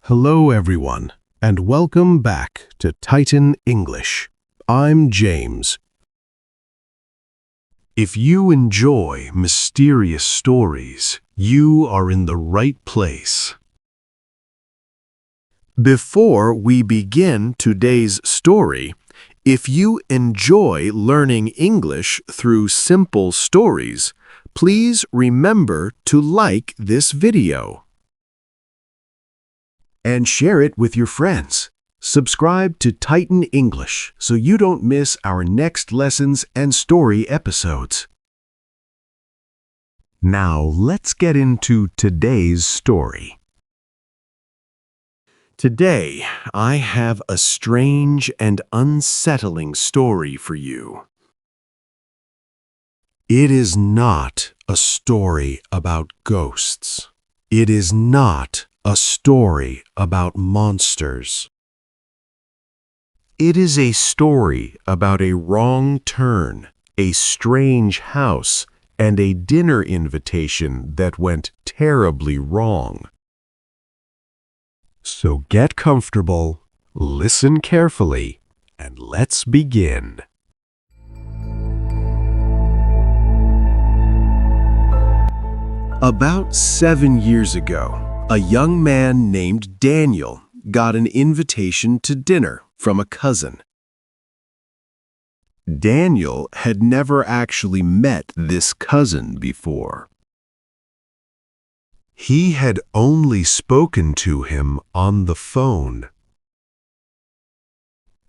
Hello everyone, and welcome back to Titan English. I'm James. If you enjoy mysterious stories, you are in the right place. Before we begin today's story, if you enjoy learning English through simple stories, please remember to like this video and share it with your friends. Subscribe to Titan English so you don't miss our next lessons and story episodes. Now let's get into today's story. Today, I have a strange and unsettling story for you. It is not a story about ghosts. It is not a story about monsters. It is a story about a wrong turn, a strange house, and a dinner invitation that went terribly wrong. So get comfortable, listen carefully, and let's begin. About 7 years ago, a young man named Daniel got an invitation to dinner from a cousin. Daniel had never actually met this cousin before. He had only spoken to him on the phone.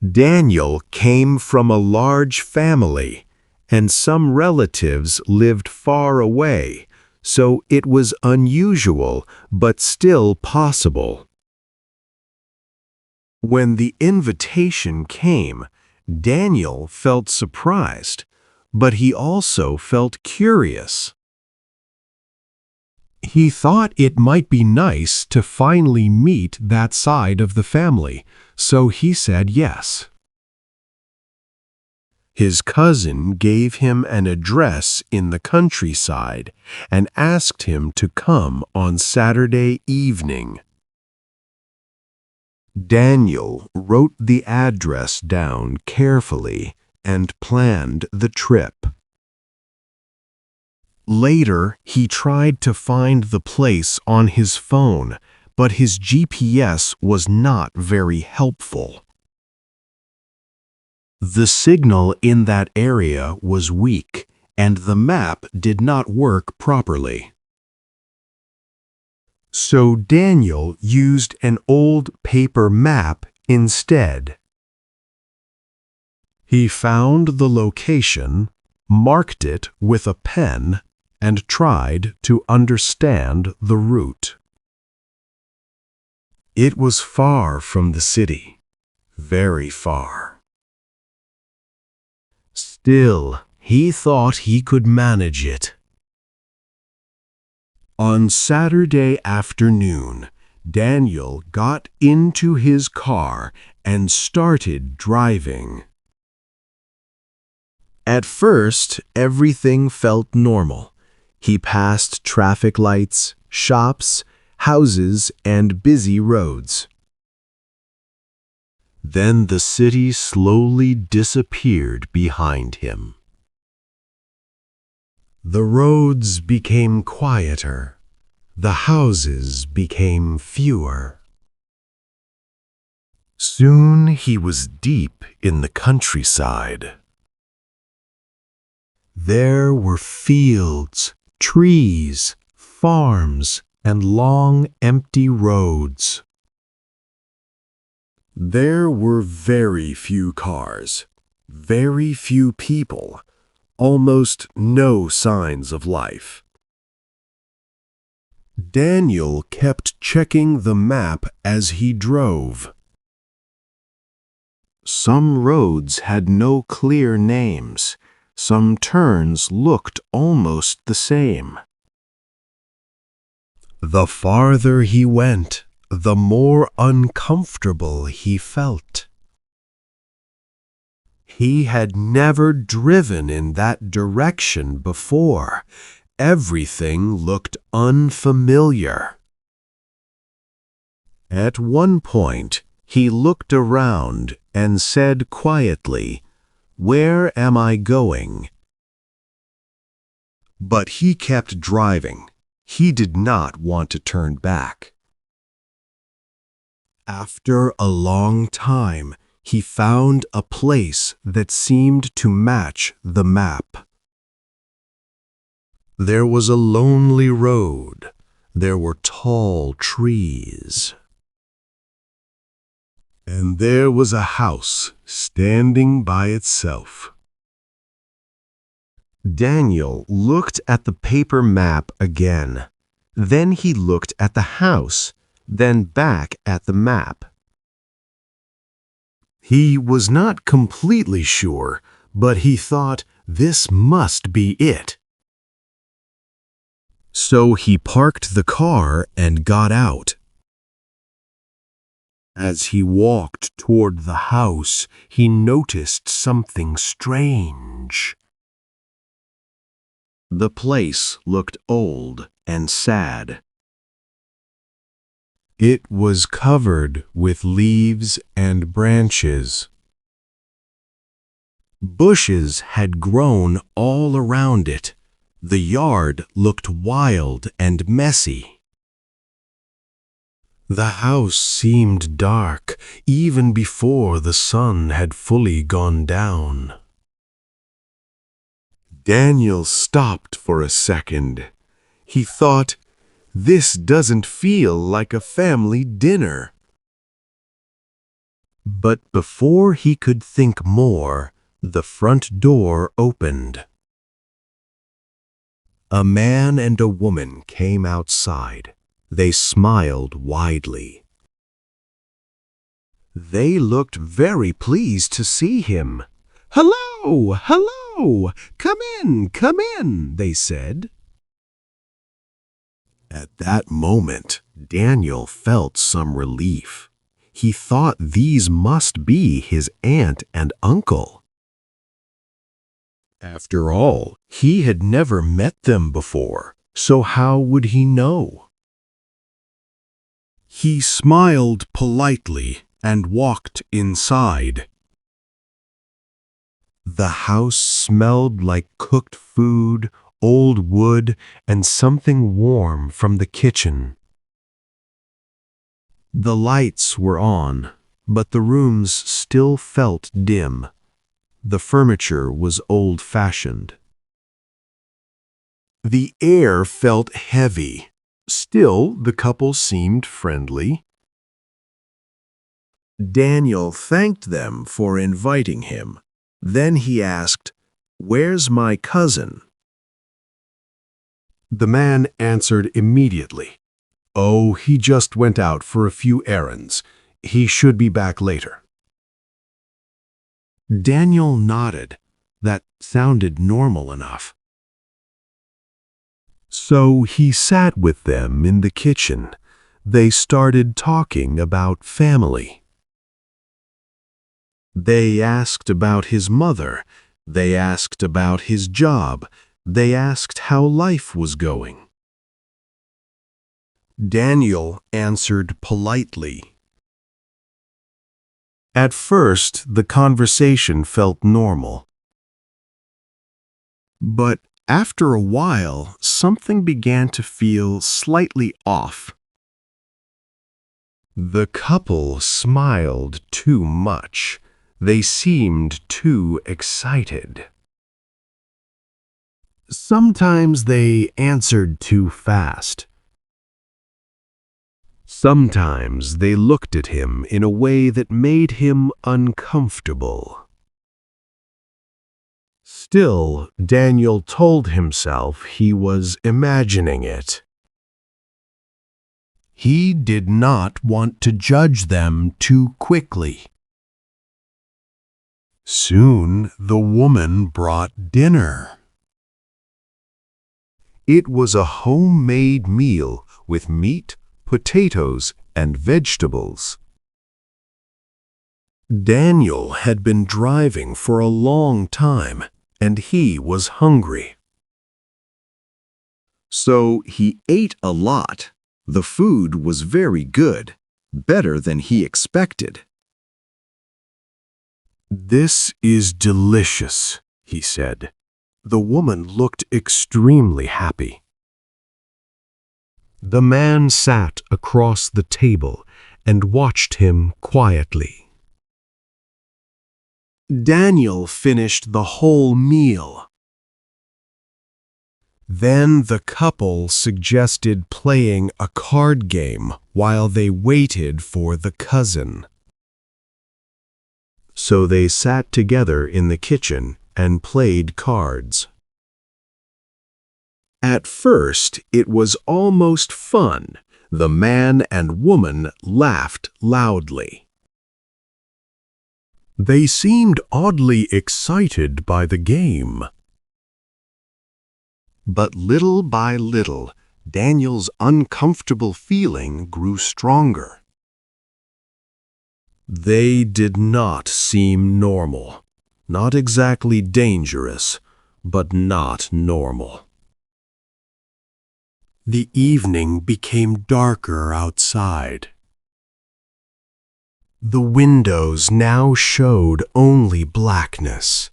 Daniel came from a large family, and some relatives lived far away, so it was unusual but still possible. When the invitation came, Daniel felt surprised, but he also felt curious. He thought it might be nice to finally meet that side of the family, so he said yes. His cousin gave him an address in the countryside and asked him to come on Saturday evening. Daniel wrote the address down carefully and planned the trip. Later, he tried to find the place on his phone, but his GPS was not very helpful. The signal in that area was weak, and the map did not work properly. So Daniel used an old paper map instead. He found the location, marked it with a pen, and tried to understand the route. It was far from the city, very far. Still, he thought he could manage it. On Saturday afternoon, Daniel got into his car and started driving. At first, everything felt normal. He passed traffic lights, shops, houses, and busy roads. Then the city slowly disappeared behind him. The roads became quieter. The houses became fewer. Soon he was deep in the countryside. There were fields, trees, farms, and long empty roads. There were very few cars, very few people, almost no signs of life. Daniel kept checking the map as he drove. Some roads had no clear names. Some turns looked almost the same. The farther he went, the more uncomfortable he felt. He had never driven in that direction before, Everything looked unfamiliar. At one point, he looked around and said quietly, "Where am I going?" But he kept driving. He did not want to turn back. After a long time, he found a place that seemed to match the map. There was a lonely road. There were tall trees. And there was a house standing by itself. Daniel looked at the paper map again. Then he looked at the house, then back at the map. He was not completely sure, but he thought this must be it. So he parked the car and got out. As he walked toward the house, he noticed something strange. The place looked old and sad. It was covered with leaves and branches. Bushes had grown all around it. The yard looked wild and messy. The house seemed dark even before the sun had fully gone down. Daniel stopped for a second. He thought, "This doesn't feel like a family dinner." But before he could think more, the front door opened. A man and a woman came outside. They smiled widely. They looked very pleased to see him. "Hello, hello! Come in," they said. At that moment, Daniel felt some relief. He thought these must be his aunt and uncle. After all, he had never met them before, so how would he know? He smiled politely and walked inside. The house smelled like cooked food, old wood, and something warm from the kitchen. The lights were on, but the rooms still felt dim. The furniture was old-fashioned. The air felt heavy. Still, the couple seemed friendly. Daniel thanked them for inviting him. Then he asked, "Where's my cousin?" The man answered immediately, "Oh, he just went out for a few errands. He should be back later." Daniel nodded. That sounded normal enough. So he sat with them in the kitchen. They started talking about family. They asked about his mother. They asked about his job. They asked how life was going. Daniel answered politely. At first, the conversation felt normal. But after a while, something began to feel slightly off. The couple smiled too much. They seemed too excited. Sometimes they answered too fast. Sometimes they looked at him in a way that made him uncomfortable. Still, Daniel told himself he was imagining it. He did not want to judge them too quickly. Soon the woman brought dinner. It was a homemade meal with meat, potatoes, and vegetables. Daniel had been driving for a long time, and he was hungry. So he ate a lot. The food was very good, better than he expected. "This is delicious," he said. The woman looked extremely happy. The man sat across the table and watched him quietly. Daniel finished the whole meal. Then the couple suggested playing a card game while they waited for the cousin. So they sat together in the kitchen and played cards. At first, it was almost fun. The man and woman laughed loudly. They seemed oddly excited by the game. But little by little, Daniel's uncomfortable feeling grew stronger. They did not seem normal. Not exactly dangerous, but not normal. The evening became darker outside. The windows now showed only blackness.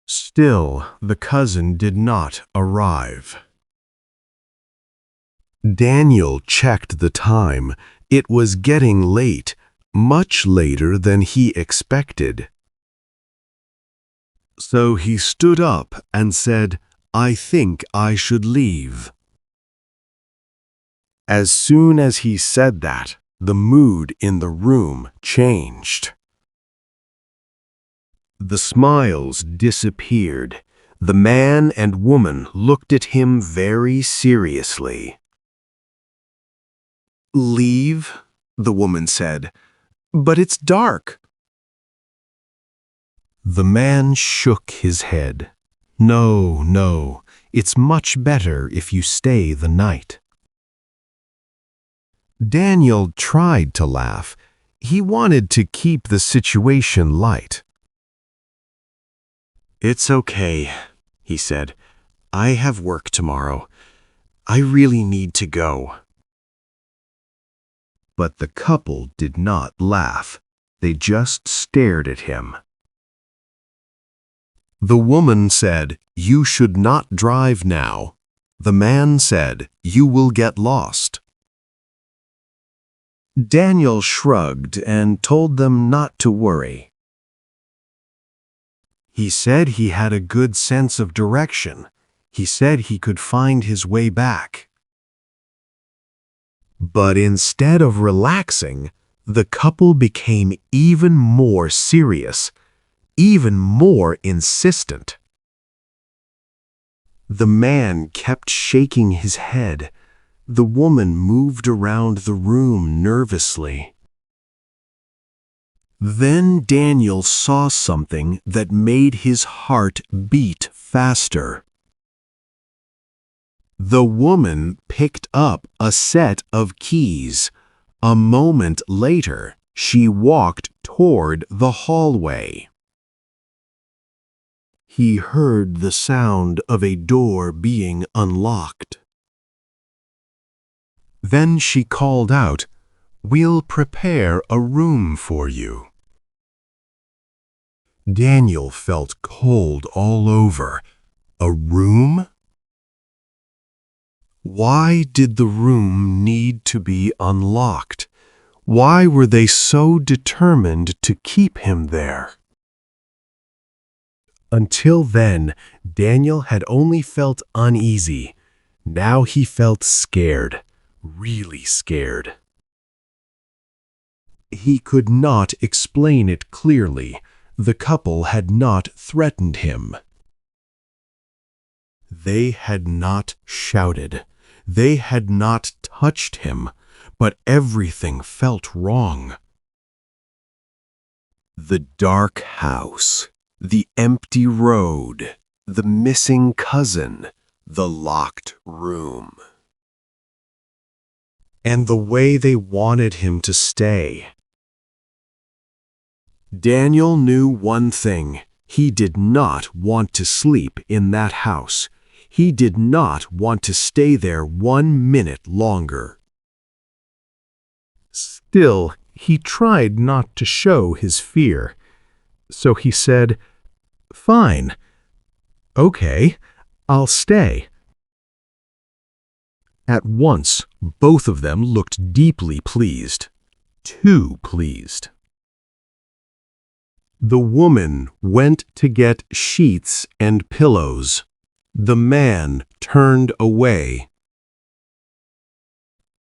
Still, the cousin did not arrive. Daniel checked the time. It was getting late, much later than he expected. So he stood up and said, "I think I should leave." As soon as he said that, the mood in the room changed. The smiles disappeared. The man and woman looked at him very seriously. "Leave?" the woman said. "But it's dark." The man shook his head. No, it's much better if you stay the night." Daniel tried to laugh. He wanted to keep the situation light. "It's okay," he said. "I have work tomorrow. I really need to go." But the couple did not laugh. They just stared at him. The woman said, "You should not drive now." The man said, "You will get lost." Daniel shrugged and told them not to worry. He said he had a good sense of direction. He said he could find his way back. But instead of relaxing, the couple became even more serious, even more insistent. The man kept shaking his head. The woman moved around the room nervously. Then Daniel saw something that made his heart beat faster. The woman picked up a set of keys. A moment later, she walked toward the hallway. He heard the sound of a door being unlocked. Then she called out, "We'll prepare a room for you." Daniel felt cold all over. A room? Why did the room need to be unlocked? Why were they so determined to keep him there? Until then, Daniel had only felt uneasy. Now he felt scared, really scared. He could not explain it clearly. The couple had not threatened him. They had not shouted. They had not touched him, but everything felt wrong. The dark house, the empty road, the missing cousin, the locked room. And the way they wanted him to stay. Daniel knew one thing. He did not want to sleep in that house. He did not want to stay there 1 minute longer. Still, he tried not to show his fear. So he said, "Fine. Okay, I'll stay." At once, both of them looked deeply pleased. Too pleased. The woman went to get sheets and pillows. The man turned away.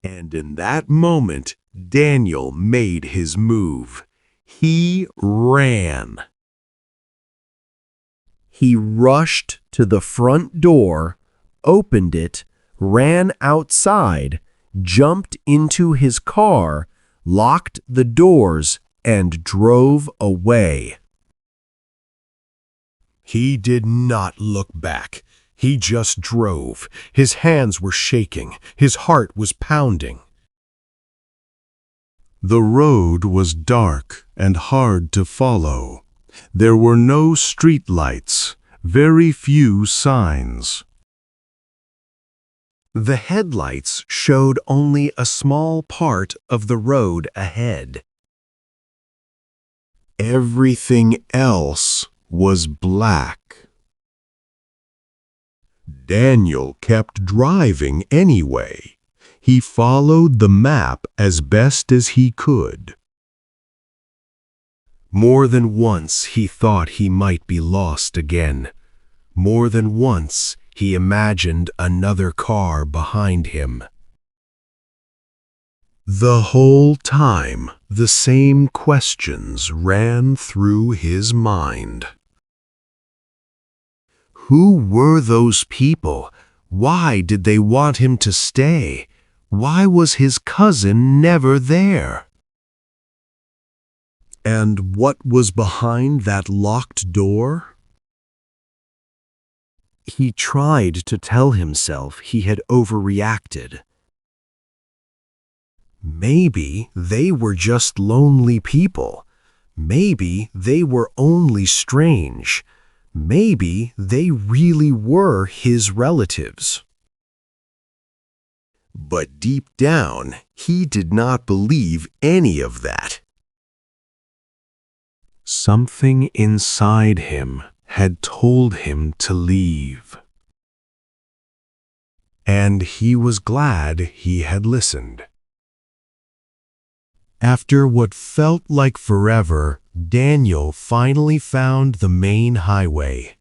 And in that moment, Daniel made his move. He ran. He rushed to the front door, opened it, ran outside, jumped into his car, locked the doors, and drove away. He did not look back. He just drove. His hands were shaking. His heart was pounding. The road was dark and hard to follow. There were no street lights, very few signs. The headlights showed only a small part of the road ahead. Everything else was black. Daniel kept driving anyway. He followed the map as best as he could. More than once he thought he might be lost again. More than once he imagined another car behind him. The whole time, the same questions ran through his mind. Who were those people? Why did they want him to stay? Why was his cousin never there? And what was behind that locked door? He tried to tell himself he had overreacted. Maybe they were just lonely people. Maybe they were only strange. Maybe they really were his relatives. But deep down, he did not believe any of that. Something inside him had told him to leave. And he was glad he had listened. After what felt like forever, Daniel finally found the main highway.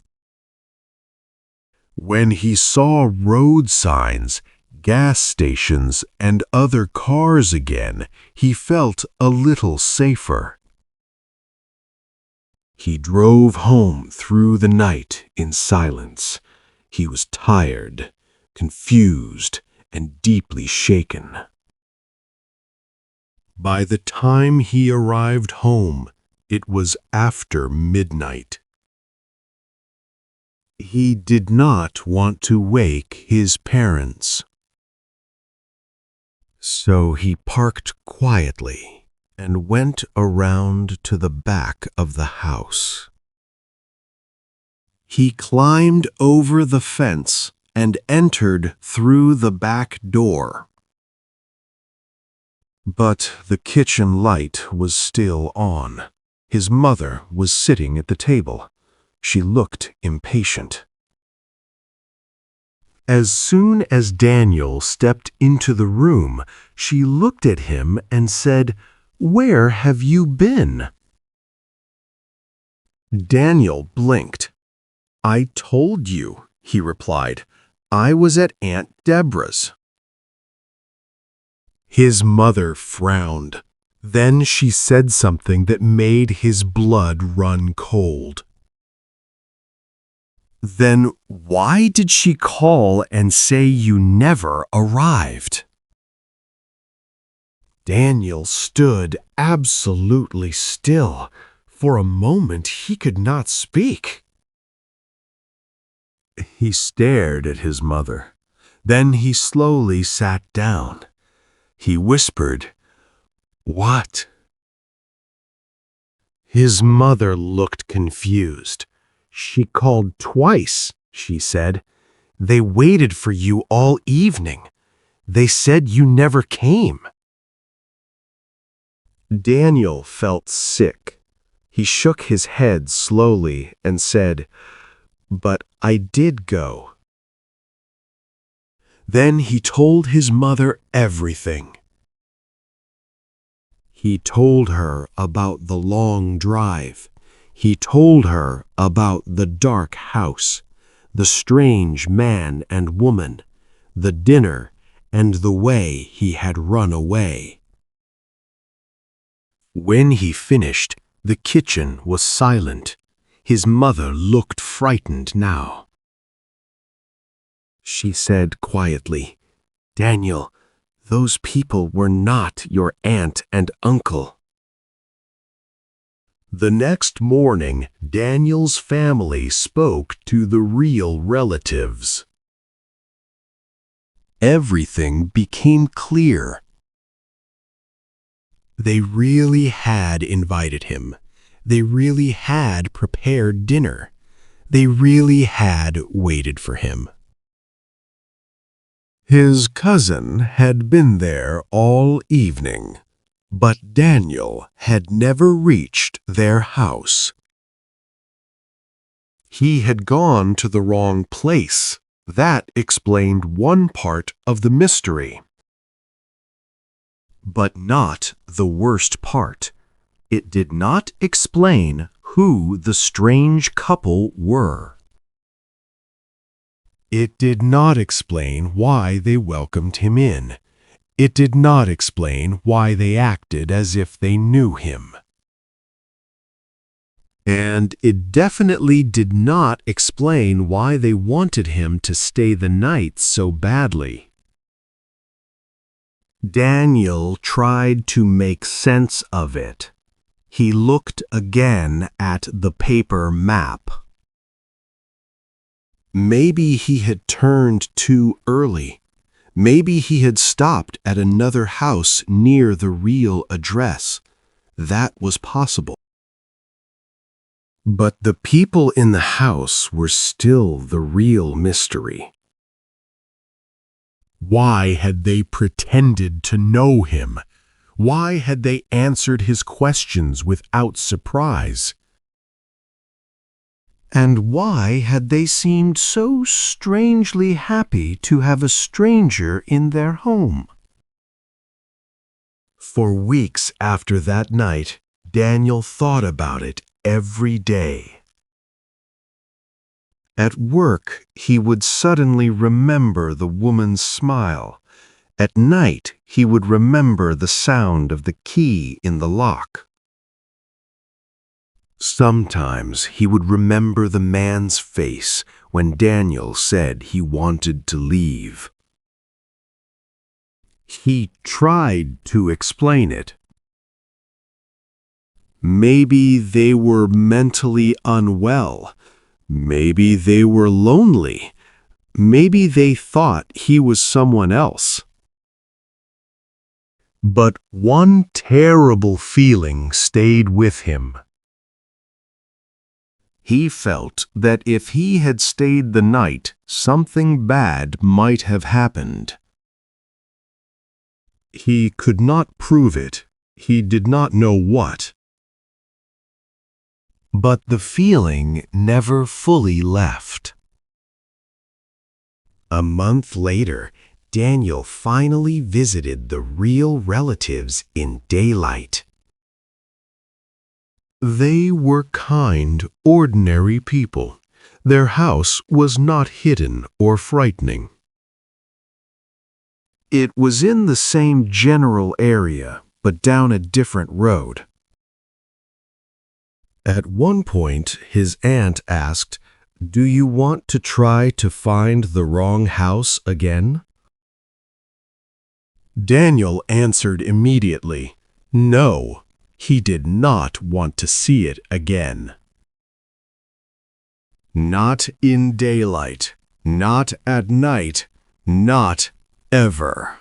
When he saw road signs, gas stations, and other cars again, he felt a little safer. He drove home through the night in silence. He was tired, confused, and deeply shaken. By the time he arrived home, it was after midnight. He did not want to wake his parents. So he parked quietly and went around to the back of the house. He climbed over the fence and entered through the back door. But the kitchen light was still on. His mother was sitting at the table. She looked impatient. As soon as Daniel stepped into the room, she looked at him and said, "Where have you been?" Daniel blinked. "I told you," he replied. "I was at Aunt Deborah's." His mother frowned. Then she said something that made his blood run cold. "Then why did she call and say you never arrived?" Daniel stood absolutely still. For a moment he could not speak. He stared at his mother. Then he slowly sat down. He whispered, "What?" His mother looked confused. "She called twice," she said. They waited for you all evening. They said you never came." Daniel felt sick. He shook his head slowly and said, "But I did go." Then he told his mother everything. He told her about the long drive. He told her about the dark house, the strange man and woman, the dinner, and the way he had run away. When he finished, the kitchen was silent. His mother looked frightened now. She said quietly, "Daniel, those people were not your aunt and uncle." The next morning, Daniel's family spoke to the real relatives. Everything became clear. They really had invited him. They really had prepared dinner. They really had waited for him. His cousin had been there all evening, but Daniel had never reached their house. He had gone to the wrong place. That explained one part of the mystery. But not the worst part. It did not explain who the strange couple were. It did not explain why they welcomed him in. It did not explain why they acted as if they knew him. And it definitely did not explain why they wanted him to stay the night so badly. Daniel tried to make sense of it. He looked again at the paper map. Maybe he had turned too early. Maybe he had stopped at another house near the real address. That was possible. But the people in the house were still the real mystery. Why had they pretended to know him? Why had they answered his questions without surprise? And why had they seemed so strangely happy to have a stranger in their home? For weeks after that night, Daniel thought about it every day. At work, he would suddenly remember the woman's smile. At night, he would remember the sound of the key in the lock. Sometimes he would remember the man's face when Daniel said he wanted to leave. He tried to explain it. Maybe they were mentally unwell. Maybe they were lonely. Maybe they thought he was someone else. But one terrible feeling stayed with him. He felt that if he had stayed the night, something bad might have happened. He could not prove it. He did not know what. But the feeling never fully left. A month later, Daniel finally visited the real relatives in daylight. They were kind, ordinary people. Their house was not hidden or frightening. It was in the same general area, but down a different road. At one point, his aunt asked, "Do you want to try to find the wrong house again?" Daniel answered immediately, no, he did not want to see it again. Not in daylight, not at night, not ever.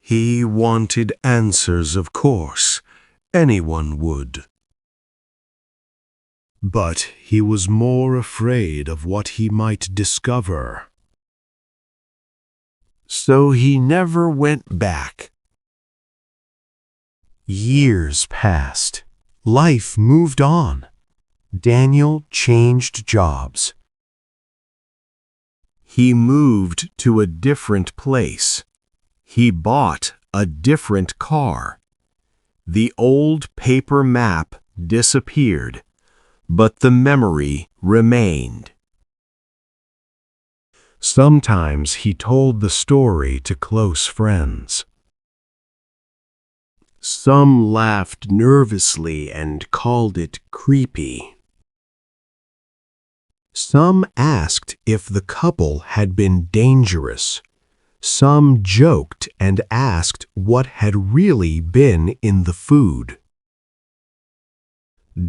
He wanted answers, of course. Anyone would. But he was more afraid of what he might discover. So he never went back. Years passed. Life moved on. Daniel changed jobs. He moved to a different place. He bought a different car. The old paper map disappeared, but the memory remained. Sometimes he told the story to close friends. Some laughed nervously and called it creepy. Some asked if the couple had been dangerous. Some joked and asked what had really been in the food.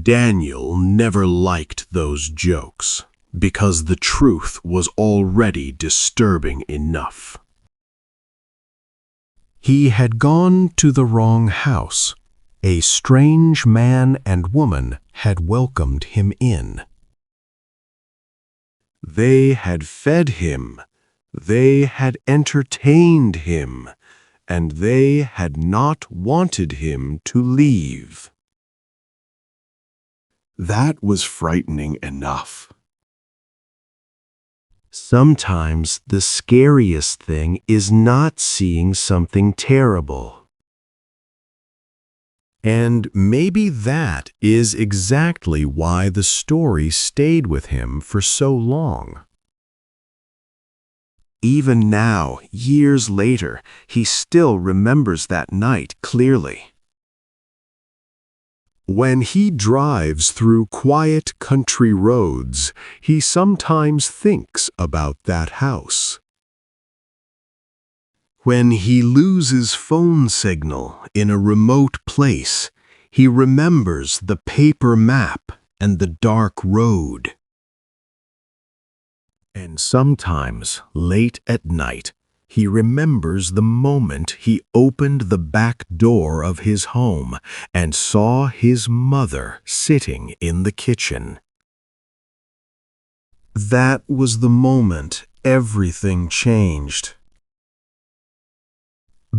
Daniel never liked those jokes because the truth was already disturbing enough. He had gone to the wrong house. A strange man and woman had welcomed him in. They had fed him, they had entertained him, and they had not wanted him to leave. That was frightening enough. Sometimes the scariest thing is not seeing something terrible. And maybe that is exactly why the story stayed with him for so long. Even now, years later, he still remembers that night clearly. When he drives through quiet country roads, he sometimes thinks about that house. When he loses phone signal in a remote place, he remembers the paper map and the dark road. And sometimes, late at night, he remembers the moment he opened the back door of his home and saw his mother sitting in the kitchen. That was the moment everything changed.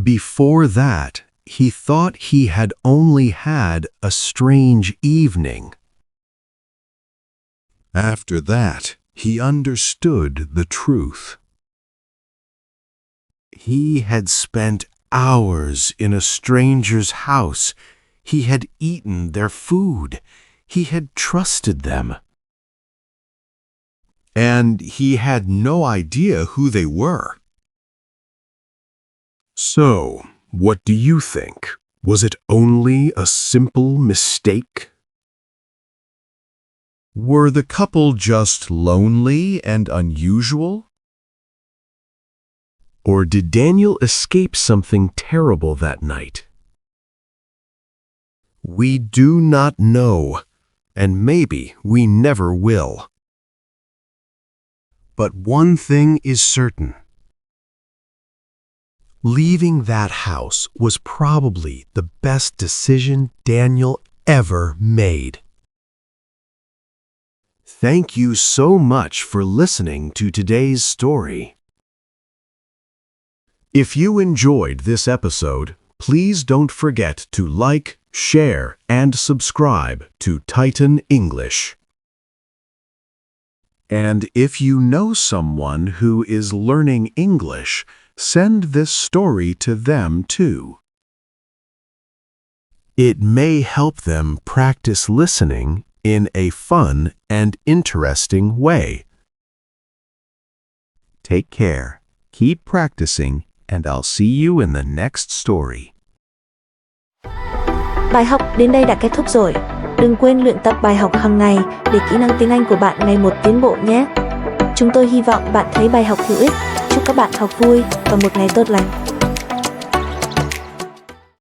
Before that, he thought he had only had a strange evening. After that, he understood the truth. He had spent hours in a stranger's house. He had eaten their food. He had trusted them. And he had no idea who they were. So, what do you think? Was it only a simple mistake? Were the couple just lonely and unusual? Or did Daniel escape something terrible that night? We do not know, and maybe we never will. But one thing is certain. Leaving that house was probably the best decision Daniel ever made. Thank you so much for listening to today's story. If you enjoyed this episode, please don't forget to like, share, and subscribe to Titan English. And if you know someone who is learning English, send this story to them too. It may help them practice listening in a fun and interesting way. Take care, keep practicing, and I'll see you in the next story. Bài học đến đây đã kết thúc rồi. Đừng quên luyện tập bài học hàng ngày để kỹ năng tiếng Anh của bạn ngày một tiến bộ nhé. Chúng tôi hy vọng bạn thấy bài học hữu ích. Chúc các bạn học vui và một ngày tốt lành.